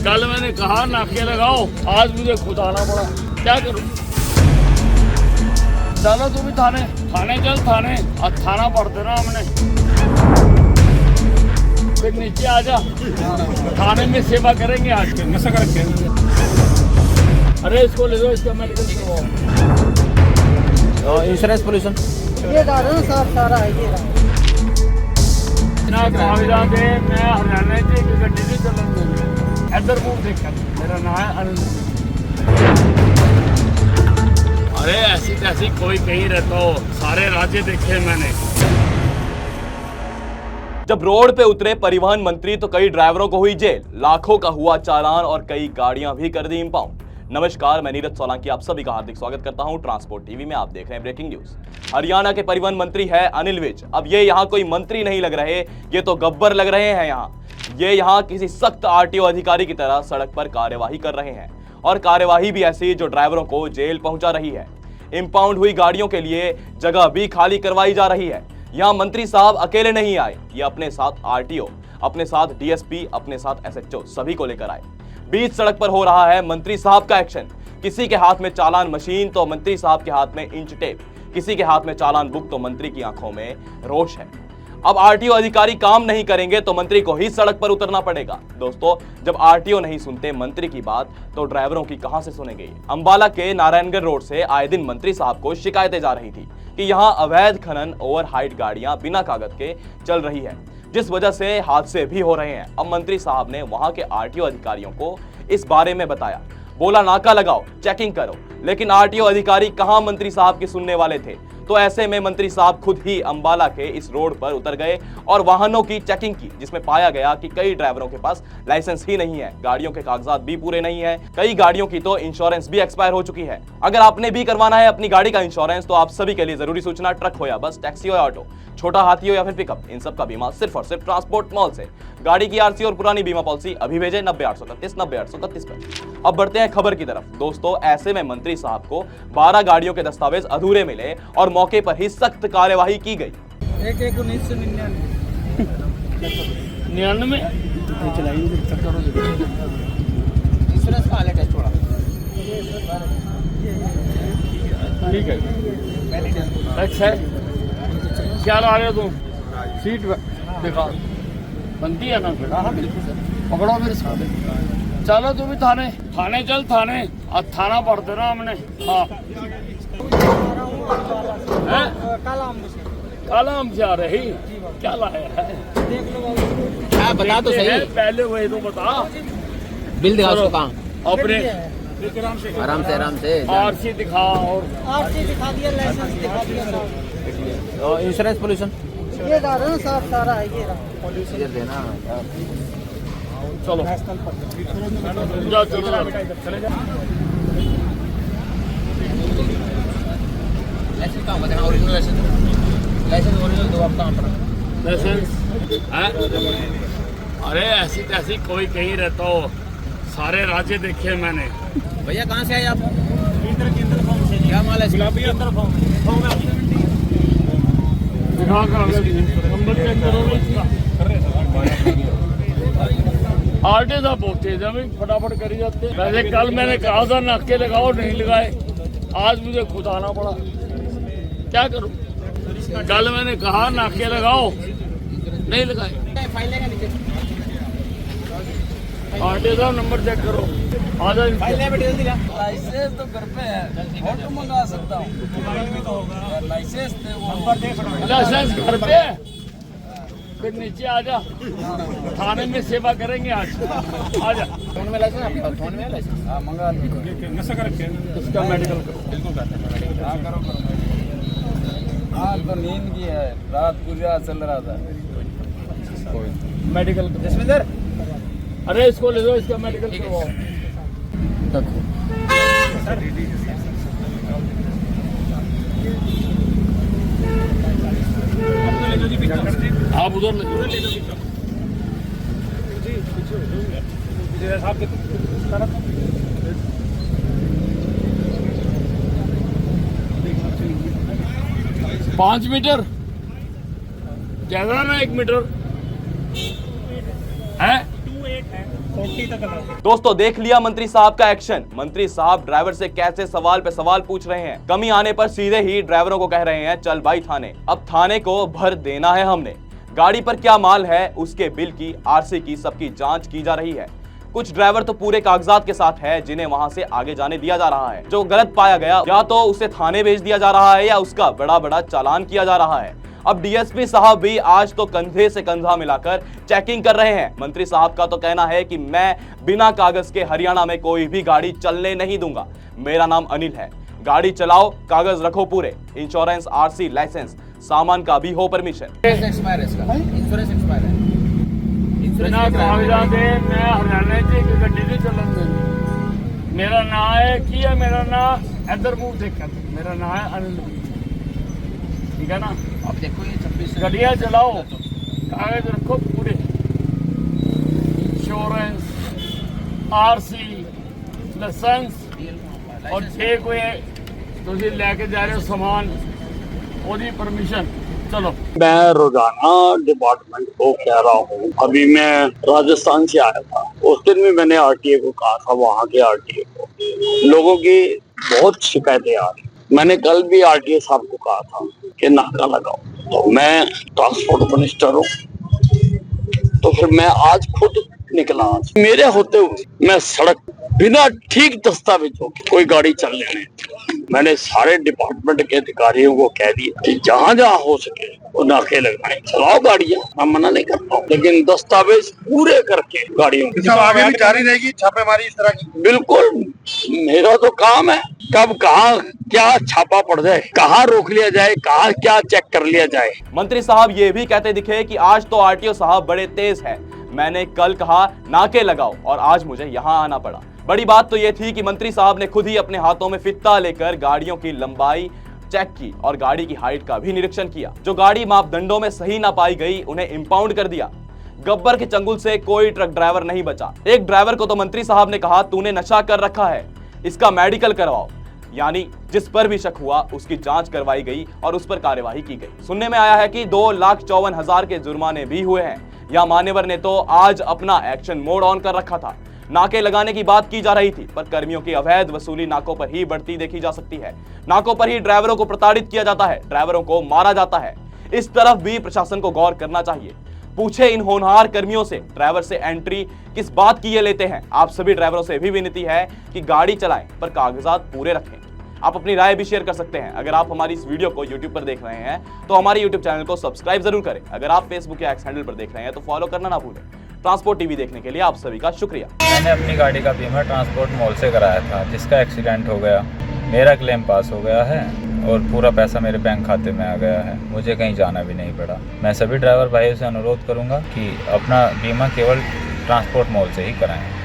कल मैंने कहा नाके लगाओ, आज मुझे खुद आना पड़ा, क्या करूं। चलो तू भी थाने चल, थाने आज थाना पढ़ देना हमने, फिर नीचे आ जा, थाने में सेवा करेंगे आज के नशा करके। अरे इसको ले लो, इसका मेडिकल करवाओ। इंश्योरेंस पोल्यूशन ये दारू सारा है ये ना कागजात दे, मैं हरियाणा से एक गड्डी से चलन दे, इधर मुंह देख कर, मेरा नाम है अनिल। अरे ऐसी तैसी कोई कहीं रहता हो, सारे राज्य देखे मैंने। जब रोड पे उतरे परिवहन मंत्री तो कई ड्राइवरों को हुई जेल, लाखों का हुआ चालान और कई गाड़ियां भी कर दी इंपाउंड। नमस्कार, मैं नीरज सोलंकी आप सभी का हार्दिक स्वागत करता हूं ट्रांसपोर्ट टीवी में। आप देख रहे हैं ब्रेकिंग न्यूज। हरियाणा के परिवहन मंत्री है अनिल विज। अब ये यहाँ कोई मंत्री नहीं लग रहे, ये तो गब्बर लग रहे हैं। ये यहाँ किसी सख्त आरटीओ अधिकारी की तरह सड़क पर कार्यवाही कर रहे हैं, और कार्यवाही भी ऐसी जो ड्राइवरों को जेल पहुंचा रही है। इंपाउंड हुई गाड़ियों के लिए जगह भी खाली करवाई जा रही है। यहाँ मंत्री साहब अकेले नहीं आए, ये अपने साथ आरटीओ, अपने साथ डीएसपी, अपने साथ एसएचओ सभी को लेकर आए। बीच सड़क पर हो रहा है मंत्री साहब का एक्शन। किसी के हाथ में चालान मशीन तो मंत्री साहब के हाथ में इंच टेप, किसी के हाथ में चालान बुक तो मंत्री की आंखों में रोष है। अब आरटीओ अधिकारी काम नहीं करेंगे तो मंत्री को ही सड़क पर उतरना पड़ेगा। दोस्तों, जब आरटीओ नहीं सुनते मंत्री की बात तो ड्राइवरों की कहां से सुनेंगे। अंबाला के नारायणगढ़ रोड से आए दिन मंत्री साहब को शिकायतें जा रही थी कि यहां अवैध खनन ओवर हाइट गाड़ियां बिना कागज के चल रही है, जिस वजह से हादसे भी हो रहे हैं। अब मंत्री साहब ने वहां के आरटीओ अधिकारियों को इस बारे में बताया, बोला नाका लगाओ, चेकिंग करो, लेकिन आरटीओ अधिकारी कहां मंत्री साहब की सुनने वाले थे। तो ऐसे में मंत्री साहब खुद ही अंबाला के इस रोड पर उतर गए और वाहनों की चेकिंग की, जिसमें पाया गया कि कई ड्राइवरों के पास लाइसेंस ही नहीं है, गाड़ियों के कागजात भी पूरे नहीं है, कई गाड़ियों की तो इंश्योरेंस भी एक्सपायर हो चुकी है। अगर आपने भी करवाना है अपनी गाड़ी का इंश्योरेंस तो आप सभी के लिए जरूरी सूचना, ट्रक हो या बस, टैक्सी हो या ऑटो, छोटा हाथी हो या फिर पिकअप, इन सब का बीमा सिर्फ और सिर्फ ट्रांसपोर्ट मॉल से। गाड़ी की आरसी और पुरानी बीमा पॉलिसी अभी भेजे 90 831 पर। अब बढ़ते हैं खबर की तरफ। दोस्तों, ऐसे में मंत्री साहब को 12 गाड़ियों के दस्तावेज अधूरे मिले और मौके पर ही सख्त कार्यवाही की गई। 1999 ठीक है, अच्छा क्या ला रहे हो तुम? सीट दिखा, बनती है ना फिर? पकड़ो मेरे साथ, चलो तू भी थाने चल, थाने आज थाना पढ़ देना हमने। हाँ, काला आम से आ रही, क्या लाया है? हाँ, बता तो सही, पहले वही तो बता। बिल दिखा उसको कहाँ? अपने आराम से आरसी दिखा, और आरसी दिखा दिया, लाइसेंस दिखा दिया, इंश्योरेंस पोल्यूशन ये दारू सारा है ये देना। चलो जाओ, चले जाओ। लाइसेंस कहाँ बताना? ओरिजिनल ओरिजिनल दो आप कहाँ पर? लाइसेंस है? अरे ऐसी तैसी कोई कहीं रहता हो, सारे राज्य देखे मैंने। भैया कहाँ से आए आप? केंद्र फॉर्म से क्या माल है? केंद्र फॉर्म नंबर चेक करो इसका। आरटी साहब बहुत तेज है, फटाफट करी जाते। वैसे कल मैंने कहा था नाके लगाओ, नहीं लगाए, आज मुझे खुद आना पड़ा, क्या करूं। कल मैंने कहा नाके लगाओ, नहीं लगाए। आरटी साहब नंबर चेक करो, आ जाओ। लाइसेंस तो घर पे है, फोटो मंगा सकता हूँ, लाइसेंस घर पे है, फिर नीचे आ जा, थाने में सेवा करेंगे आज, आ जा। फोन में लाइसेंस आपके पास? फोन में है लाइसेंस? हाँ मंगा लो। नशा करके इसका मेडिकल करो, बिल्कुल करते हैं। हाँ करो। हाँ तो नींद की है, रात पूरा चल रहा था। मेडिकल करो। जसविंदर, अरे इसको ले लो, इसका मेडिकल करवाओ। आप उधर ले लो। 5 मीटर ज्यादा ना, 1 मीटर है। 28 है। दोस्तों देख लिया मंत्री साहब का एक्शन। मंत्री साहब ड्राइवर से कैसे सवाल पे सवाल पूछ रहे हैं। कमी आने पर सीधे ही ड्राइवरों को कह रहे हैं चल भाई थाने। अब थाने को भर देना है हमने। गाड़ी पर क्या माल है, उसके बिल की, आरसी की, सबकी जांच की जा रही है। कुछ ड्राइवर तो पूरे कागजात के साथ है जिन्हें वहां से आगे जाने दिया जा रहा है। जो गलत पाया गया या तो उसे थाने भेज दिया जा रहा है या उसका बड़ा बड़ा चालान किया जा रहा है। अब डीएसपी साहब भी आज तो कंधे से कंधा मिलाकर चेकिंग कर रहे हैं। मंत्री साहब का तो कहना है कि मैं बिना कागज के हरियाणा में कोई भी गाड़ी चलने नहीं दूंगा। मेरा नाम अनिल है, गाड़ी चलाओ, कागज रखो पूरे, इंश्योरेंस, आरसी, लाइसेंस, सामान का भी हो परमिशन। बिना कागजात दे मैं हरियाणा च एक गड्डी नहीं चलन देनी। मेरा नाम है की है, मेरा नाम इधर मुंह देख, मेरा नाम है अनिल, ठीक है ना। अब देखो ये 26 गाड़ियाँ चलाओ, कागज रखो पूरे, इंश्योरेंस, आरसी, लाइसेंस, और जे कोई तुम लैके जा रहे हो सामान ओदी परमिशन। चलो मैं रोजाना डिपार्टमेंट को कह रहा हूँ। अभी मैं राजस्थान से आया था, उस दिन भी मैंने आरटीए को कहा था, वहाँ के आरटीए को लोगों की बहुत शिकायतें आ रही। मैंने कल भी आरटीए साहब को कहा था कि नाका लगाओ। तो मैं ट्रांसपोर्ट मिनिस्टर हूँ, तो फिर मैं आज खुद निकला। आज मेरे होते हुए मैं सड़क बिना ठीक दस्तावेजों के कोई गाड़ी चलने नहीं। मैंने सारे डिपार्टमेंट के अधिकारियों को कह दिया कि जहाँ जहाँ हो सके वो नाके लगाएं, चलाओ गाड़ियाँ, मैं मना नहीं करता हूँ, लेकिन दस्तावेज पूरे करके गाड़ियों की आगे भी जारी रहेगी छापेमारी इस तरह की। बिल्कुल, मेरा तो काम है, कब कहाँ क्या छापा पड़ जाए, कहाँ रोक लिया जाए, कहाँ क्या चेक कर लिया जाए। मंत्री साहब ये भी कहते दिखे कि आज तो आरटीओ साहब बड़े तेज हैं। मैंने कल कहा नाके लगाओ और आज मुझे यहाँ आना पड़ा। बड़ी बात तो ये थी कि मंत्री साहब ने खुद ही अपने हाथों में फित्ता लेकर गाड़ियों की लंबाई चेक की और गाड़ी की हाइट का भी निरीक्षण किया। जो गाड़ी मापदंडों में सही ना पाई गई उन्हें इंपाउंड कर दिया। गब्बर के चंगुल से कोई ट्रक ड्राइवर नहीं बचा। एक ड्राइवर को तो मंत्री साहब ने कहा तूने नशा कर रखा है, इसका मेडिकल करवाओ। यानी जिस पर भी शक हुआ उसकी जांच करवाई गई और उस पर कार्यवाही की गई। सुनने में आया है कि 2,54,000 के जुर्माने भी हुए हैं। या मान्यवर ने तो आज अपना एक्शन मोड ऑन कर रखा था। नाके लगाने की बात की जा रही थी, पर कर्मियों की अवैध वसूली नाकों पर ही बढ़ती देखी जा सकती है। नाकों पर ही ड्राइवरों को प्रताड़ित किया जाता है, ड्राइवरों को मारा जाता है। इस तरफ भी प्रशासन को गौर करना चाहिए। पूछे इन होनहार कर्मियों से ड्राइवर से एंट्री किस बात की ये लेते हैं। आप सभी ड्राइवरों से भी विनती है कि गाड़ी चलाएं पर कागजात पूरे रखें। आप अपनी राय भी शेयर कर सकते हैं। अगर आप हमारी इस वीडियो को YouTube पर देख रहे हैं तो हमारे YouTube चैनल को सब्सक्राइब जरूर करें। अगर आप Facebook या एक्स हैंडल पर देख रहे हैं तो फॉलो करना ना भूलें। ट्रांसपोर्ट टीवी देखने के लिए आप सभी का शुक्रिया। मैंने अपनी गाड़ी का बीमा ट्रांसपोर्ट मॉल से कराया था, जिसका एक्सीडेंट हो गया। मेरा क्लेम पास हो गया है और पूरा पैसा मेरे बैंक खाते में आ गया है। मुझे कहीं जाना भी नहीं पड़ा। मैं सभी ड्राइवर भाइयों से अनुरोध करूंगा कि अपना बीमा केवल ट्रांसपोर्ट मॉल से ही कराएं।